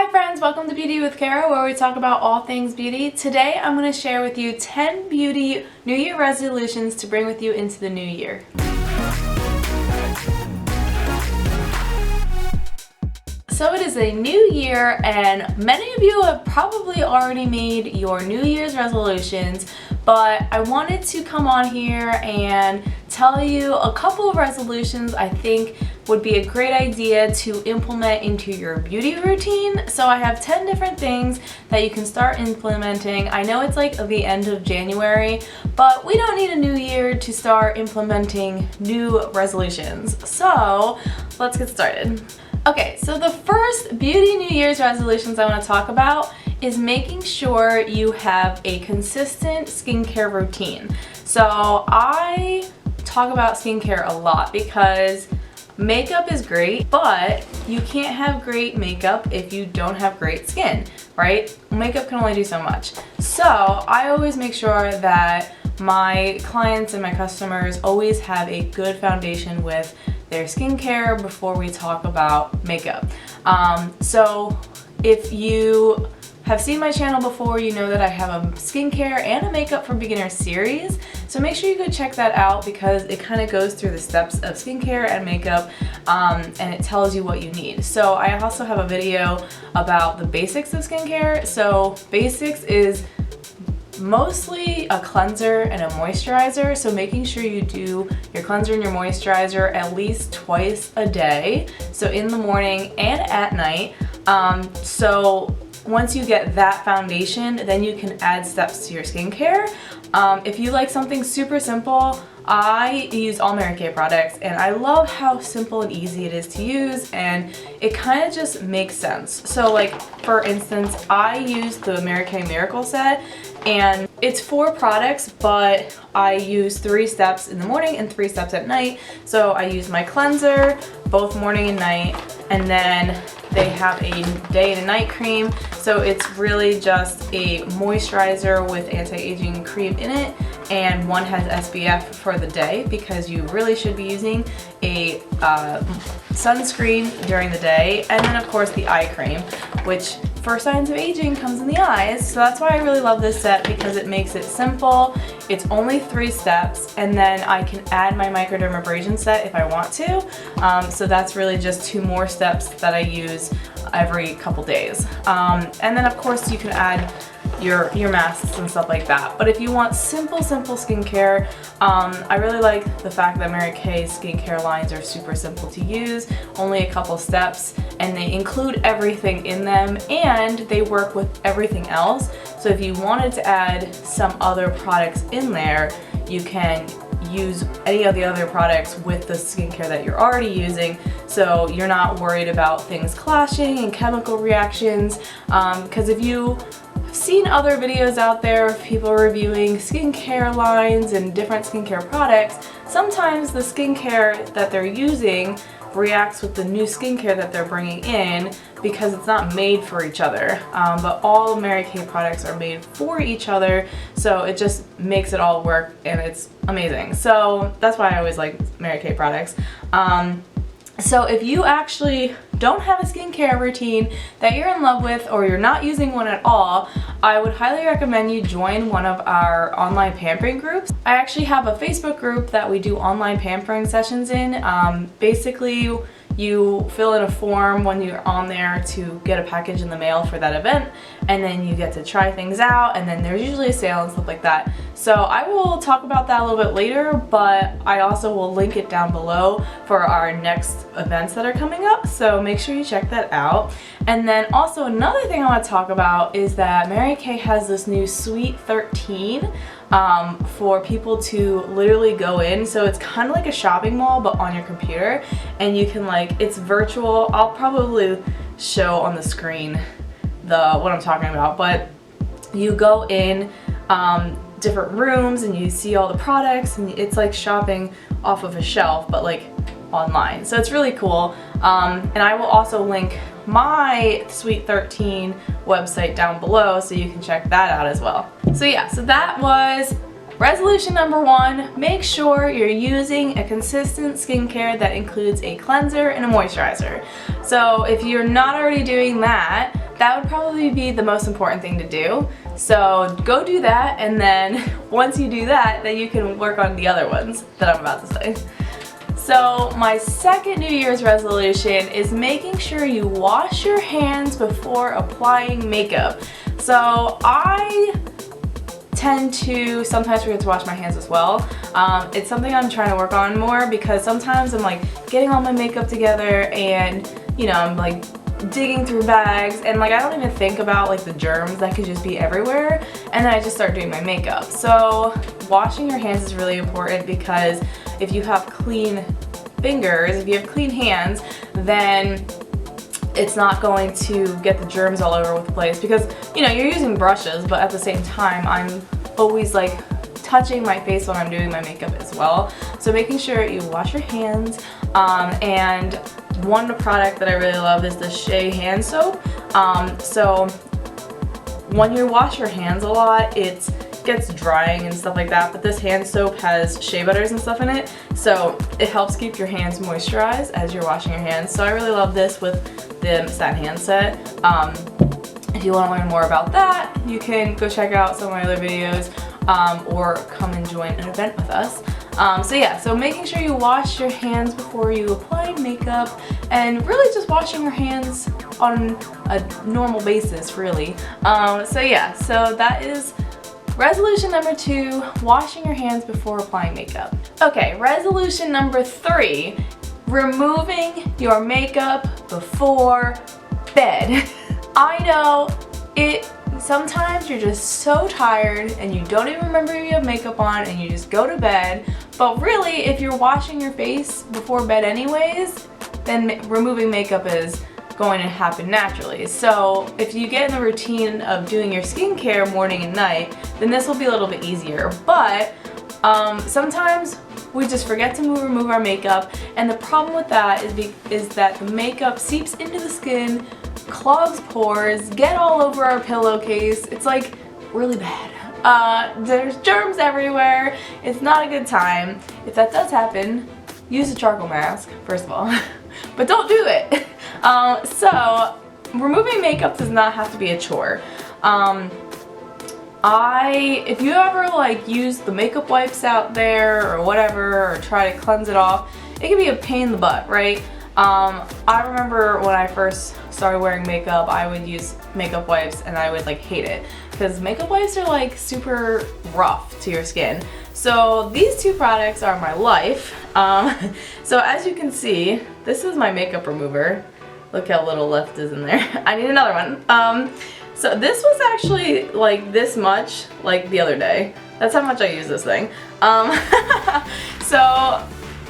Hi friends, welcome to Beauty with Karah, where we talk about all things beauty. Today I'm going to share with you 10 beauty New Year resolutions to bring with you into the new year. So it is a new year and many of you have probably already made your New Year's resolutions, but I wanted to come on here and tell you a couple of resolutions I think would be a great idea to implement into your beauty routine. So I have 10 different things that you can start implementing. I know it's like the end of January, but we don't need a new year to start implementing new resolutions. So let's get started. Okay, so the first beauty New Year's resolutions I want to talk about is making sure you have a consistent skincare routine. So I talk about skincare a lot because makeup is great, but you can't have great makeup if you don't have great skin, right? Makeup can only do so much. So I always make sure that my clients and my customers always have a good foundation with their skincare before we talk about makeup. So if you have seen my channel before, you know that I have a skincare and a makeup for beginners series. So make sure you go check that out because it kind of goes through the steps of skincare and makeup and it tells you what you need. So I also have a video about the basics of skincare. So basics is mostly a cleanser and a moisturizer, so making sure you do your cleanser and your moisturizer at least twice a day, so in the morning and at night. So once you get that foundation, then you can add steps to your skincare. If you like something super simple, I use all Mary Kay products and I love how simple and easy it is to use, and it kind of just makes sense. So like for instance, I use the Mary Kay Miracle Set and it's 4 products, but I use 3 steps in the morning and 3 steps at night. So I use my cleanser both morning and night, and then they have a day and a night cream. So it's really just a moisturizer with anti-aging cream in it, and one has SPF for the day because you really should be using a sunscreen during the day, and then of course the eye cream, which for signs of aging comes in the eyes. So that's why I really love this set, because it makes it simple. It's only 3 steps, and then I can add my microdermabrasion set if I want to. So that's really just 2 more steps that I use every couple days. And then of course you can add your masks and stuff like that. But if you want simple skincare, I really like the fact that Mary Kay's skincare lines are super simple to use, only a couple steps, and they include everything in them and they work with everything else. So if you wanted to add some other products in there, you can use any of the other products with the skincare that you're already using, so you're not worried about things clashing and chemical reactions. Because if you've seen other videos out there of people reviewing skincare lines and different skincare products, sometimes the skincare that they're using reacts with the new skincare that they're bringing in because it's not made for each other. But all Mary Kay products are made for each other, so it just makes it all work and it's amazing. So that's why I always like Mary Kay products. So if you actually don't have a skincare routine that you're in love with, or you're not using one at all, I would highly recommend you join one of our online pampering groups. I actually have a Facebook group that we do online pampering sessions in. Basically, you fill in a form when you're on there to get a package in the mail for that event, and then you get to try things out, and then there's usually a sale and stuff like that. So I will talk about that a little bit later, but I also will link it down below for our next events that are coming up, so make sure you check that out. And then also another thing I want to talk about is that Mary Kay has this new Sweet 13 for people to literally go in. So it's kind of like a shopping mall but on your computer, and you can it's virtual. I'll probably show on the screen what I'm talking about, but you go in different rooms and you see all the products, and it's like shopping off of a shelf but online. So it's really cool. And I will also link my Sweet 13 website down below so you can check that out as well. So yeah, so that was resolution number 1. Make sure you're using a consistent skincare that includes a cleanser and a moisturizer. So if you're not already doing that, that would probably be the most important thing to do. So go do that, and then once you do that, then you can work on the other ones that I'm about to say. So my second New Year's resolution is making sure you wash your hands before applying makeup. So I tend to sometimes forget to wash my hands as well. It's something I'm trying to work on more, because sometimes I'm like getting all my makeup together and, you know, I'm like digging through bags and like I don't even think about like the germs that could just be everywhere, and then I just start doing my makeup. So washing your hands is really important, because if you have clean fingers, if you have clean hands, then it's not going to get the germs all over the place, because, you know, you're using brushes, but at the same time I'm always like touching my face when I'm doing my makeup as well. So making sure you wash your hands, and one product that I really love is the Shea hand soap. So when you wash your hands a lot, it gets drying and stuff like that, but this hand soap has shea butters and stuff in it, so it helps keep your hands moisturized as you're washing your hands. So I really love this with the satin hand set. If you want to learn more about that, you can go check out some of my other videos, or come and join an event with us. So yeah, so making sure you wash your hands before you apply makeup, and really just washing your hands on a normal basis, really. So yeah, so that is resolution number 2, washing your hands before applying makeup. Okay, resolution number 3, removing your makeup before bed. I know sometimes you're just so tired and you don't even remember you have makeup on and you just go to bed, but really if you're washing your face before bed anyways, then removing makeup is going to happen naturally. So if you get in the routine of doing your skincare morning and night, then this will be a little bit easier. But sometimes we just forget to remove our makeup, and the problem with that is that the makeup seeps into the skin, clogs pores, get all over our pillowcase. It's like really bad. There's germs everywhere. It's not a good time. If that does happen, use a charcoal mask, first of all, but don't do it. So removing makeup does not have to be a chore. If you ever like use the makeup wipes out there or whatever, or try to cleanse it off, it can be a pain in the butt, right? I remember when I first started wearing makeup, I would use makeup wipes and I would like hate it, because makeup wipes are like super rough to your skin. So these two products are my life. So as you can see, this is my makeup remover. Look how little left is in there. I need another one. So this was actually like this much like the other day. That's how much I use this thing. So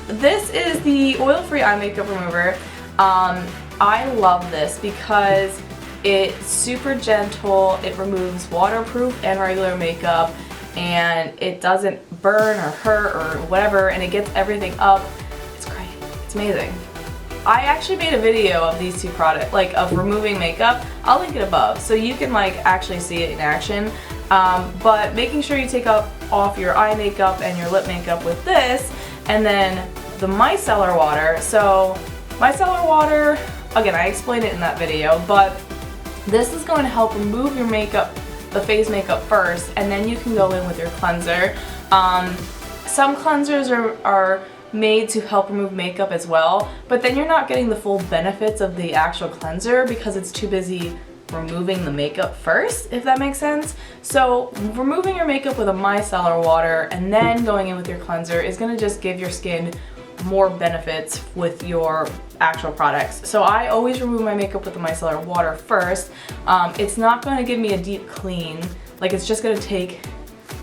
this is the oil-free eye makeup remover. I love this because it's super gentle, it removes waterproof and regular makeup, and it doesn't burn or hurt or whatever, and it gets everything up. It's great. It's amazing. I actually made a video of these two products, like of removing makeup. I'll link it above so you can like actually see it in action. But making sure you take off your eye makeup and your lip makeup with this, and then the micellar water. So micellar water, again, I explained it in that video, but this is going to help remove your makeup, the face makeup first, and then you can go in with your cleanser. Some cleansers are made to help remove makeup as well, but then you're not getting the full benefits of the actual cleanser because it's too busy removing the makeup first, if that makes sense. So removing your makeup with a micellar water and then going in with your cleanser is going to just give your skin more benefits with your actual products. So I always remove my makeup with the micellar water first. It's not going to give me a deep clean, like it's just going to take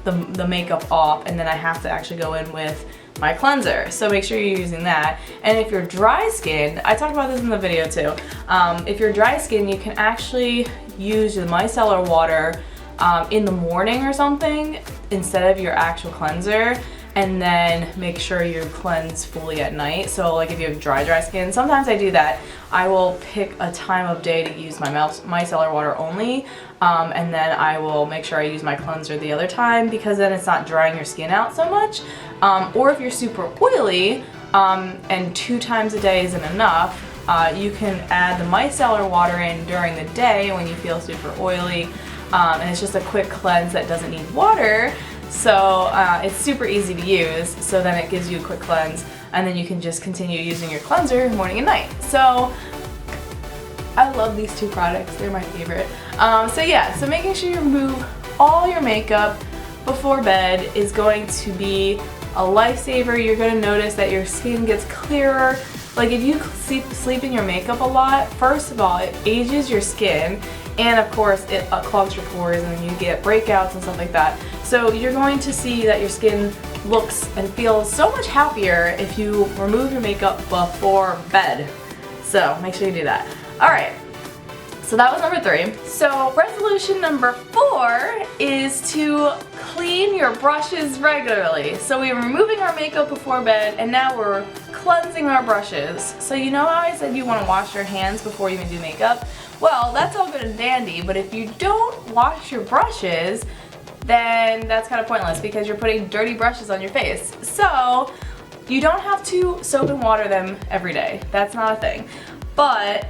the makeup off, and then I have to actually go in with my cleanser. So make sure you're using that. And if you're dry skin, I talked about this in the video too, if you're dry skin, you can actually use the micellar water in the morning or something instead of your actual cleanser, and then make sure you cleanse fully at night. So like if you have dry skin, sometimes I do that. I will pick a time of day to use my micellar water only, and then I will make sure I use my cleanser the other time, because then it's not drying your skin out so much. Or if you're super oily, and 2 times a day isn't enough, You can add the micellar water in during the day when you feel super oily, and it's just a quick cleanse that doesn't need water. So it's super easy to use, so then it gives you a quick cleanse, and then you can just continue using your cleanser morning and night. So I love these two products, they're my favorite. So yeah, so making sure you remove all your makeup before bed is going to be a lifesaver. You're going to notice that your skin gets clearer. Like if you sleep in your makeup a lot, first of all, it ages your skin, and of course it clogs your pores and you get breakouts and stuff like that. So you're going to see that your skin looks and feels so much happier if you remove your makeup before bed. So make sure you do that. Alright, so that was number 3. So resolution number 4 is to clean your brushes regularly. So we're removing our makeup before bed, and now we're cleansing our brushes. So you know how I said you want to wash your hands before you even do makeup? Well, that's all good and dandy, but if you don't wash your brushes, then that's kind of pointless because you're putting dirty brushes on your face. So you don't have to soap and water them every day. That's not a thing. But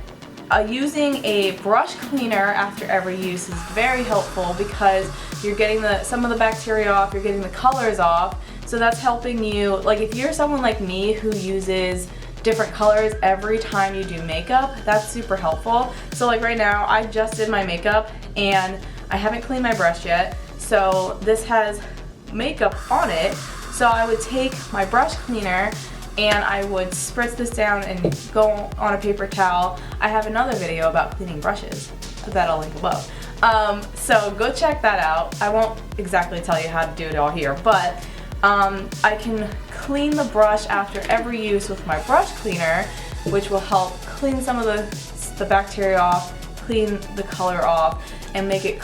using a brush cleaner after every use is very helpful because you're getting some of the bacteria off, you're getting the colors off, so that's helping you. Like if you're someone like me who uses different colors every time you do makeup, that's super helpful. So like right now, I just did my makeup and I haven't cleaned my brush yet, so this has makeup on it. So I would take my brush cleaner and I would spritz this down and go on a paper towel. I have another video about cleaning brushes that I'll link above. So go check that out. I won't exactly tell you how to do it all here, but I can clean the brush after every use with my brush cleaner, which will help clean some of the bacteria off, clean the color off, and make it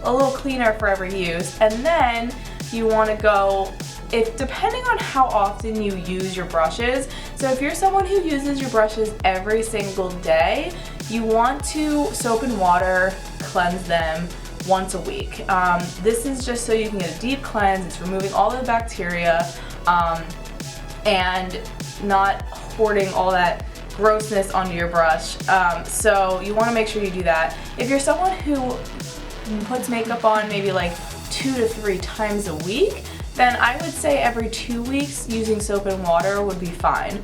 a little cleaner for every use. And then you want to go, depending on how often you use your brushes, so if you're someone who uses your brushes every single day, you want to soap and water cleanse them once a week. This is just so you can get a deep cleanse. It's removing all the bacteria and not hoarding all that grossness onto your brush. So you want to make sure you do that. If you're someone who puts makeup on maybe like 2 to 3 times a week, then I would say every 2 weeks using soap and water would be fine.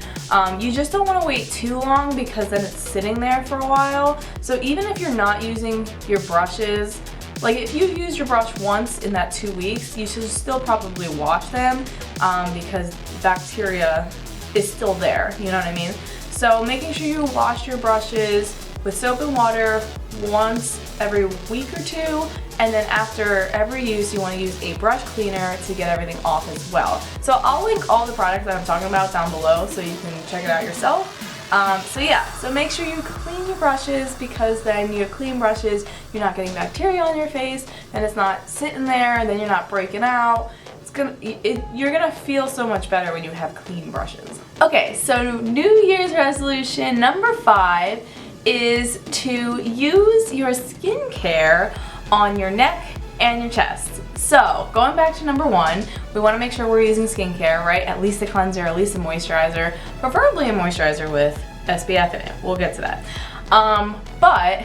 You just don't want to wait too long because then it's sitting there for a while. So even if you're not using your brushes, like if you use your brush once in that 2 weeks, you should still probably wash them because bacteria is still there, you know what I mean? So making sure you wash your brushes with soap and water once every week or 2, and then after every use you want to use a brush cleaner to get everything off as well. So I'll link all the products that I'm talking about down below so you can check it out yourself. So yeah, so make sure you clean your brushes because then your clean brushes, you're not getting bacteria on your face and it's not sitting there and then you're not breaking out. You're gonna feel so much better when you have clean brushes. Okay, so New Year's resolution number 5 is to use your skincare on your neck and your chest. So going back to number 1, we want to make sure we're using skincare, right? At least a cleanser, at least a moisturizer, preferably a moisturizer with SPF in it. We'll get to that. But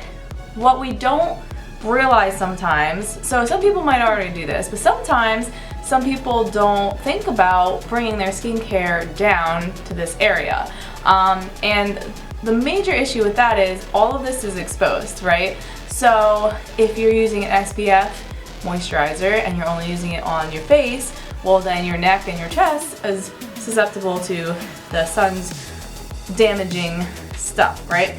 what we don't realize sometimes, so some people might already do this, but sometimes some people don't think about bringing their skincare down to this area. And the major issue with that is all of this is exposed, right? So if you're using an SPF moisturizer and you're only using it on your face, well then your neck and your chest is susceptible to the sun's damaging stuff, right?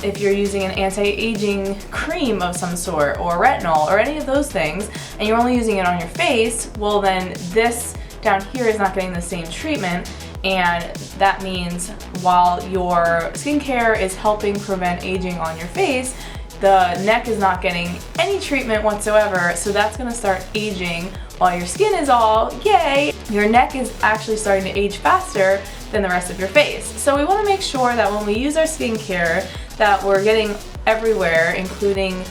If you're using an anti-aging cream of some sort or retinol or any of those things and you're only using it on your face, well then this down here is not getting the same treatment, and that means while your skincare is helping prevent aging on your face, the neck is not getting any treatment whatsoever, so that's going to start aging while your skin is all yay. Your neck is actually starting to age faster than the rest of your face. So we want to make sure that when we use our skincare that we're getting everywhere, including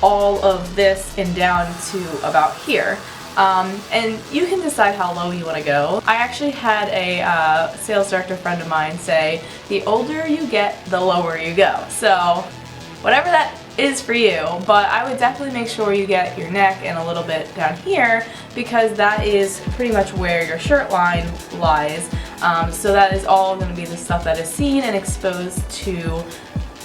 all of this and down to about here. And you can decide how low you want to go. I actually had a sales director friend of mine say, the older you get, the lower you go. So whatever that is for you, but I would definitely make sure you get your neck and a little bit down here, because that is pretty much where your shirt line lies. So that is all going to be the stuff that is seen and exposed to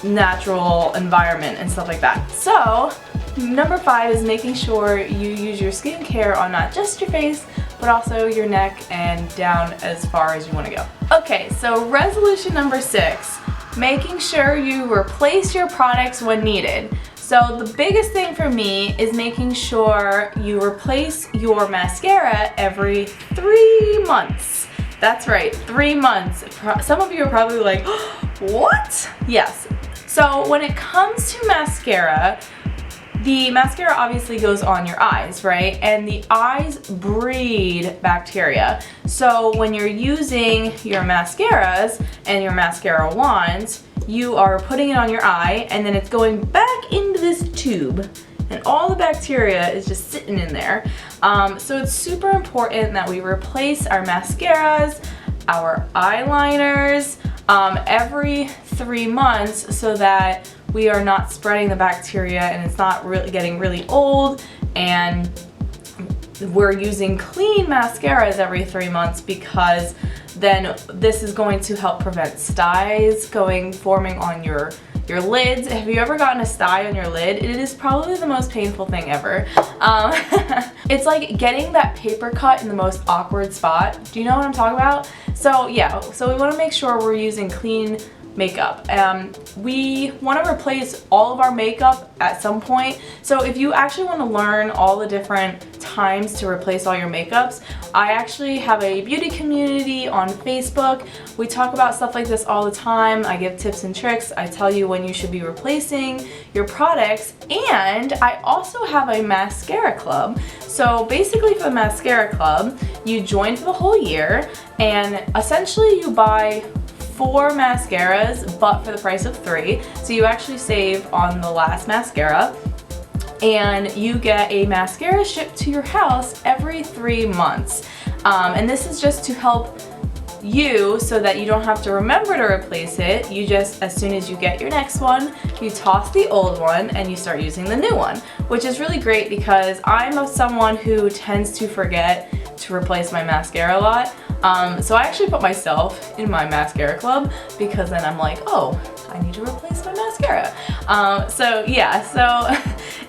natural environment and stuff like that. So number 5 is making sure you use your skincare on not just your face, but also your neck and down as far as you want to go. Okay, so resolution number 6, making sure you replace your products when needed. So the biggest thing for me is making sure you replace your mascara every 3 months. That's right, 3 months. Some of you are probably like, what? Yes. So when it comes to mascara, the mascara obviously goes on your eyes, right? And the eyes breed bacteria. So when you're using your mascaras and your mascara wands, you are putting it on your eye and then it's going back into this tube. And all the bacteria is just sitting in there. So it's super important that we replace our mascaras, our eyeliners, every 3 months, so that we are not spreading the bacteria and it's not really getting really old, and we're using clean mascaras every 3 months, because then this is going to help prevent styes forming on your lids. Have you ever gotten a stye on your lid? It is probably the most painful thing ever. It's like getting that paper cut in the most awkward spot. Do you know what I'm talking about? So yeah, so we want to make sure we're using clean makeup. We want to replace all of our makeup at some point. So if you actually want to learn all the different times to replace all your makeups, I actually have a beauty community on Facebook. We talk about stuff like this all the time. I give tips and tricks. I tell you when you should be replacing your products, and I also have a mascara club. So basically for the mascara club, you join for the whole year, and essentially you buy 4 mascaras, but for the price of 3. So you actually save on the last mascara, and you get a mascara shipped to your house every 3 months. And this is just to help you so that you don't have to remember to replace it. You just, as soon as you get your next one, you toss the old one and you start using the new one, which is really great because I'm someone who tends to forget to replace my mascara a lot. So I actually put myself in my mascara club, because then I'm like, oh, I need to replace my mascara. So yeah, so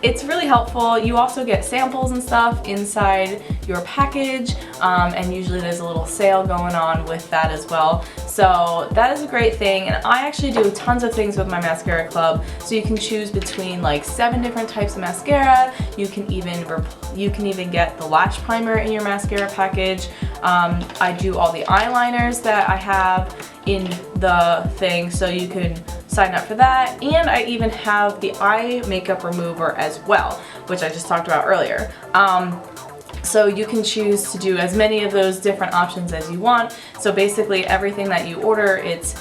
it's really helpful. You also get samples and stuff inside your package, and usually there's a little sale going on with that as well. So that is a great thing, and I actually do tons of things with my mascara club. So you can choose between like 7 different types of mascara. You can even get the lash primer in your mascara package. I do all the eyeliners that I have in the thing, so you can sign up for that. And I even have the eye makeup remover as well, which I just talked about earlier. So you can choose to do as many of those different options as you want. So basically everything that you order, it's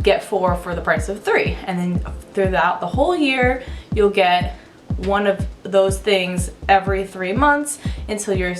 get 4 for the price of 3. And then throughout the whole year, you'll get one of those things every 3 months until your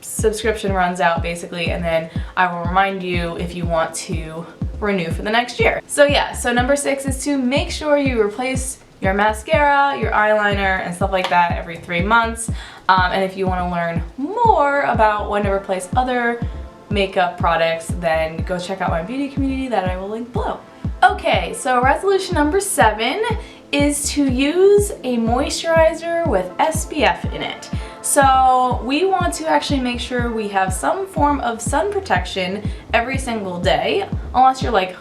subscription runs out, basically, and then I will remind you if you want to renew for the next year. So yeah, so number 6 is to make sure you replace your mascara, your eyeliner, and stuff like that every 3 months. And if you want to learn more about when to replace other makeup products, then go check out my beauty community that I will link below. Okay, so resolution number 7 is to use a moisturizer with SPF in it. So we want to actually make sure we have some form of sun protection every single day, unless you're like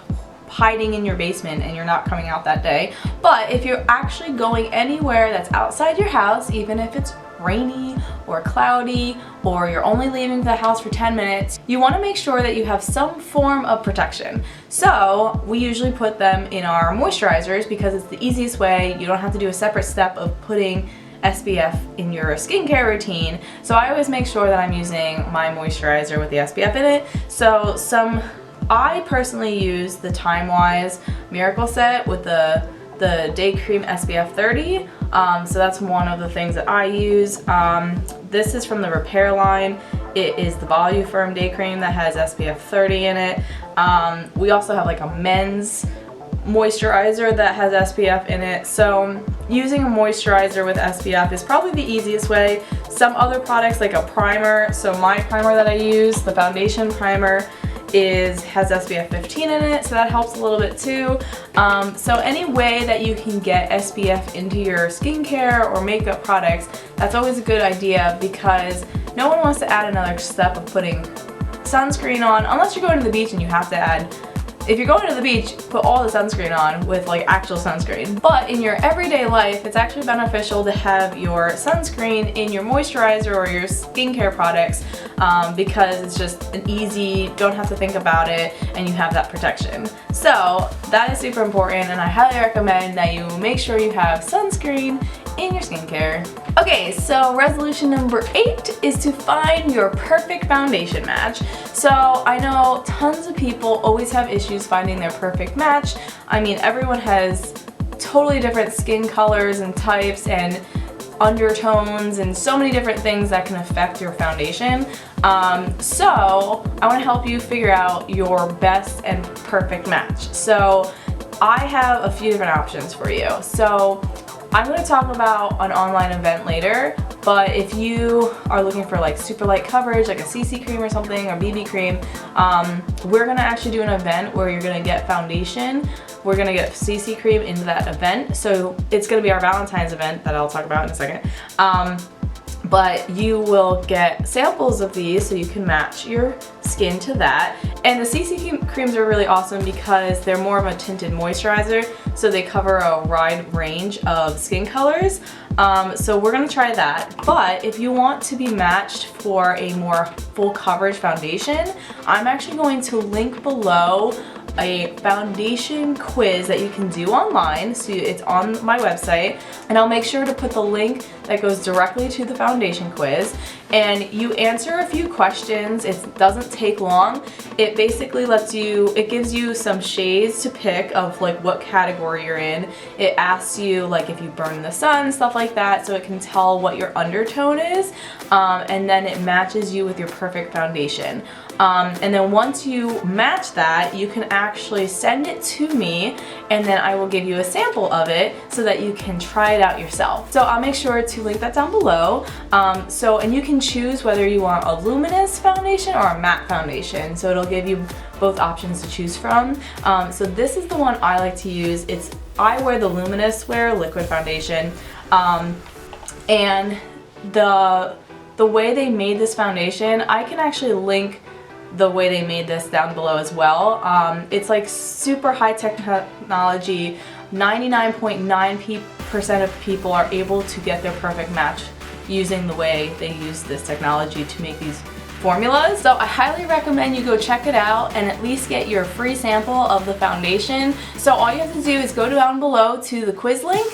hiding in your basement and you're not coming out that day. But if you're actually going anywhere that's outside your house, even if it's rainy or cloudy, or you're only leaving the house for 10 minutes, you want to make sure that you have some form of protection. So we usually put them in our moisturizers because it's the easiest way. You don't have to do a separate step of putting SPF in your skincare routine. So I always make sure that I'm using my moisturizer with the SPF in it. So I personally use the Time Wise Miracle Set with the Day Cream SPF 30. So that's one of the things that I use. this is from the Repair line. It is the Volume Day Cream that has SPF 30 in it. We also have like a men's moisturizer that has SPF in it. So using a moisturizer with SPF is probably the easiest way. Some other products like a primer, so my primer that I use, the foundation primer, has SPF 15 in it, so that helps a little bit too. So any way that you can get SPF into your skincare or makeup products, that's always a good idea, because no one wants to add another step of putting sunscreen on, unless you're going to the beach and you have to add. If you're going to the beach, put all the sunscreen on with like actual sunscreen. But in your everyday life, it's actually beneficial to have your sunscreen in your moisturizer or your skincare products, because it's just an easy, don't have to think about it, and you have that protection. So that is super important, and I highly recommend that you make sure you have sunscreen in your skincare. Okay, so resolution number 8 is to find your perfect foundation match. So I know tons of people always have issues finding their perfect match. I mean, everyone has totally different skin colors and types and undertones and so many different things that can affect your foundation. So I want to help you figure out your best and perfect match. So I have a few different options for you. So I'm going to talk about an online event later, but if you are looking for like super light coverage, like a CC cream or something, or BB cream, we're going to actually do an event where you're going to get foundation. We're going to get CC cream into that event. So it's going to be our Valentine's event that I'll talk about in a second. But you will get samples of these so you can match your skin to that. And the CC creams are really awesome because they're more of a tinted moisturizer, so they cover a wide range of skin colors. So we're gonna try that. But if you want to be matched for a more full coverage foundation, I'm actually going to link below a foundation quiz that you can do online. So it's on my website, and I'll make sure to put the link that goes directly to the foundation quiz. And you answer a few questions. It doesn't take long. It basically it gives you some shades to pick of like what category you're in. It asks you like if you burn in the sun, stuff like that, so it can tell what your undertone is, and then it matches you with your perfect foundation. And then once you match that, you can actually send it to me, and then I will give you a sample of it so that you can try it out yourself. So I'll make sure to link that down below. And you can choose whether you want a luminous foundation or a matte foundation. So it'll give you both options to choose from. So this is the one I like to use. I wear the luminous wear liquid foundation, and the way they made this foundation, I can actually link the way they made this down below as well. It's like super high technology. 99.9% of people are able to get their perfect match using the way they use this technology to make these formulas. So I highly recommend you go check it out and at least get your free sample of the foundation. So all you have to do is go down below to the quiz link,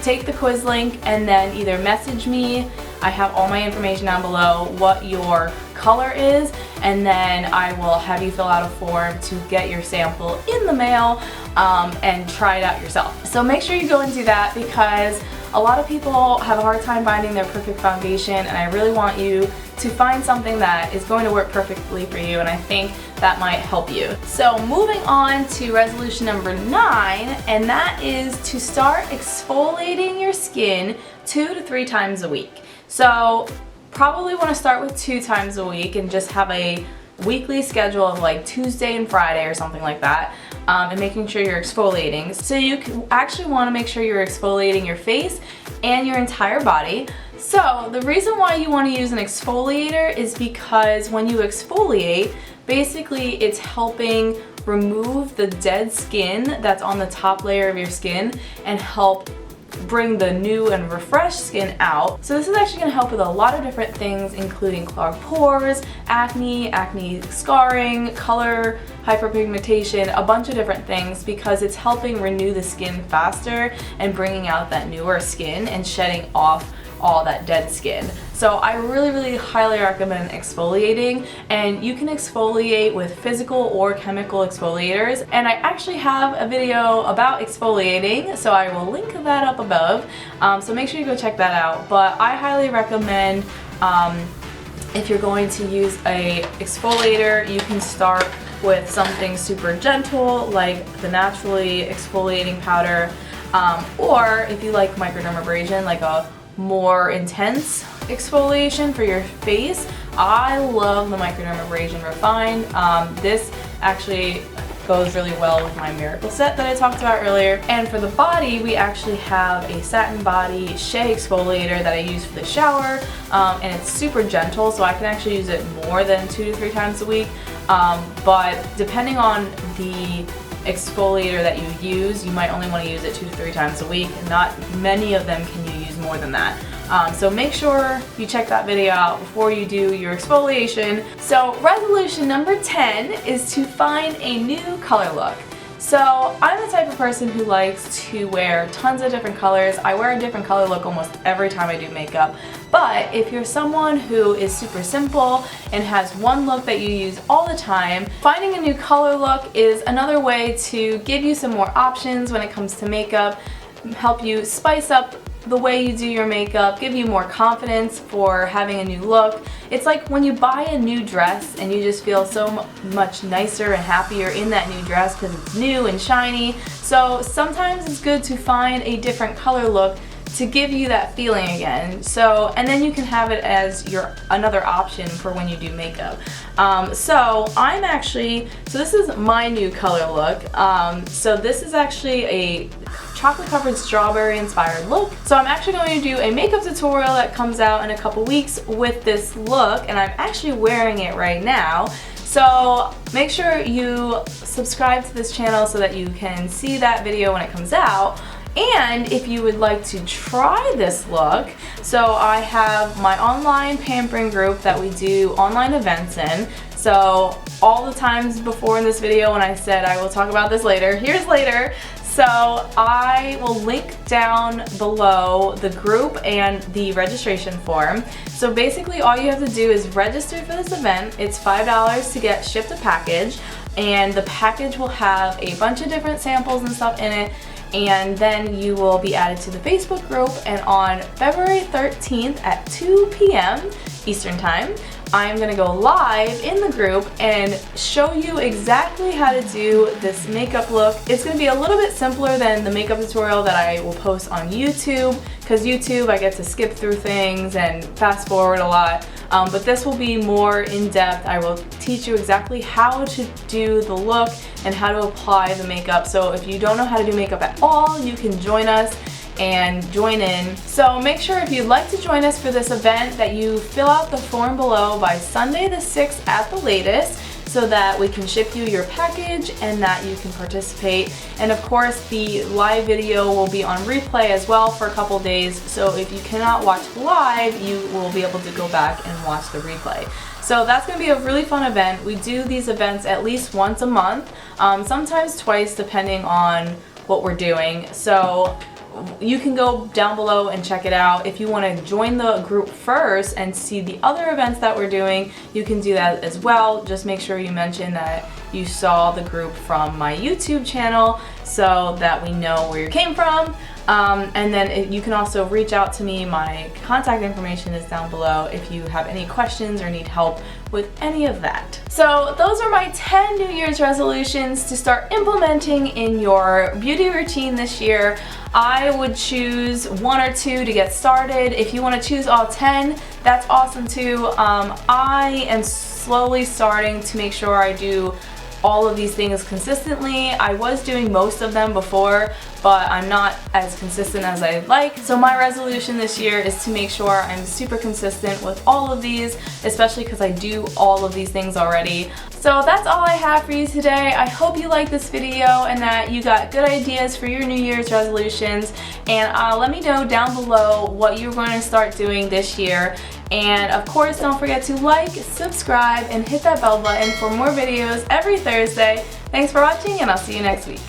take the quiz link, and then either message me. I have all my information down below, what your color is, and then I will have you fill out a form to get your sample in the mail, and try it out yourself. So make sure you go and do that, because a lot of people have a hard time finding their perfect foundation, and I really want you to find something that is going to work perfectly for you, and I think that might help you. So moving on to resolution number 9, and that is to start exfoliating your skin 2 to 3 times a week. So probably want to start with 2 times a week and just have a weekly schedule of like Tuesday and Friday or something like that, and making sure you're exfoliating. So you actually want to make sure you're exfoliating your face and your entire body. So the reason why you want to use an exfoliator is because when you exfoliate, basically it's helping remove the dead skin that's on the top layer of your skin and help bring the new and refreshed skin out. So this is actually going to help with a lot of different things, including clogged pores, acne scarring, color, hyperpigmentation, a bunch of different things, because it's helping renew the skin faster and bringing out that newer skin and shedding off all that dead skin. So I really highly recommend exfoliating, and you can exfoliate with physical or chemical exfoliators, and I actually have a video about exfoliating, so I will link that up above, so make sure you go check that out. But I highly recommend if you're going to use a exfoliator, you can start with something super gentle like the naturally exfoliating powder, or if you like microdermabrasion, like a more intense exfoliation for your face, I love the microdermabrasion refined. This actually goes really well with my miracle set that I talked about earlier. And for the body, we actually have a satin body shea exfoliator that I use for the shower, and it's super gentle, so I can actually use it more than 2 to 3 times a week. But depending on the exfoliator that you use, you might only want to use it 2 to 3 times a week. Not many of them can you use more than that. So make sure you check that video out before you do your exfoliation. So resolution number 10 is to find a new color look. So I'm the type of person who likes to wear tons of different colors. I wear a different color look almost every time I do makeup. But if you're someone who is super simple and has one look that you use all the time, finding a new color look is another way to give you some more options when it comes to makeup, help you spice up the way you do your makeup, give you more confidence for having a new look. It's like when you buy a new dress and you just feel so much nicer and happier in that new dress because it's new and shiny. So sometimes it's good to find a different color look to give you that feeling again. So, and then you can have it as your another option for when you do makeup. So this is my new color look. So this is actually a chocolate covered strawberry inspired look. So I'm actually going to do a makeup tutorial that comes out in a couple weeks with this look, and I'm actually wearing it right now. So make sure you subscribe to this channel so that you can see that video when it comes out. And if you would like to try this look, so I have my online pampering group that we do online events in. So all the times before in this video when I said I will talk about this later, here's later. So I will link down below the group and the registration form. So basically all you have to do is register for this event. It's $5 to get shipped a package, and the package will have a bunch of different samples and stuff in it. And then you will be added to the Facebook group, and on February 13th at 2 p.m. Eastern Time, I'm going to go live in the group and show you exactly how to do this makeup look. It's going to be a little bit simpler than the makeup tutorial that I will post on YouTube, because YouTube I get to skip through things and fast forward a lot. But this will be more in-depth. I will teach you exactly how to do the look and how to apply the makeup. So if you don't know how to do makeup at all, you can join us and join in. So make sure if you'd like to join us for this event that you fill out the form below by Sunday the 6th at the latest, so that we can ship you your package and that you can participate. And of course the live video will be on replay as well for a couple days, so if you cannot watch live, you will be able to go back and watch the replay. So that's going to be a really fun event. We do these events at least once a month, sometimes twice depending on what we're doing. So you can go down below and check it out. If you want to join the group first and see the other events that we're doing, you can do that as well. Just make sure you mention that you saw the group from my YouTube channel so that we know where you came from. And then you can also reach out to me. My contact information is down below if you have any questions or need help with any of that. So those are my 10 New Year's resolutions to start implementing in your beauty routine this year. I would choose 1 or 2 to get started. If you want to choose all 10, that's awesome too. I am slowly starting to make sure I do all of these things consistently. I was doing most of them before, but I'm not as consistent as I'd like. So my resolution this year is to make sure I'm super consistent with all of these, especially because I do all of these things already. So that's all I have for you today. I hope you liked this video and that you got good ideas for your New Year's resolutions. And let me know down below what you're going to start doing this year. And of course, don't forget to like, subscribe, and hit that bell button for more videos every Thursday. Thanks for watching, and I'll see you next week.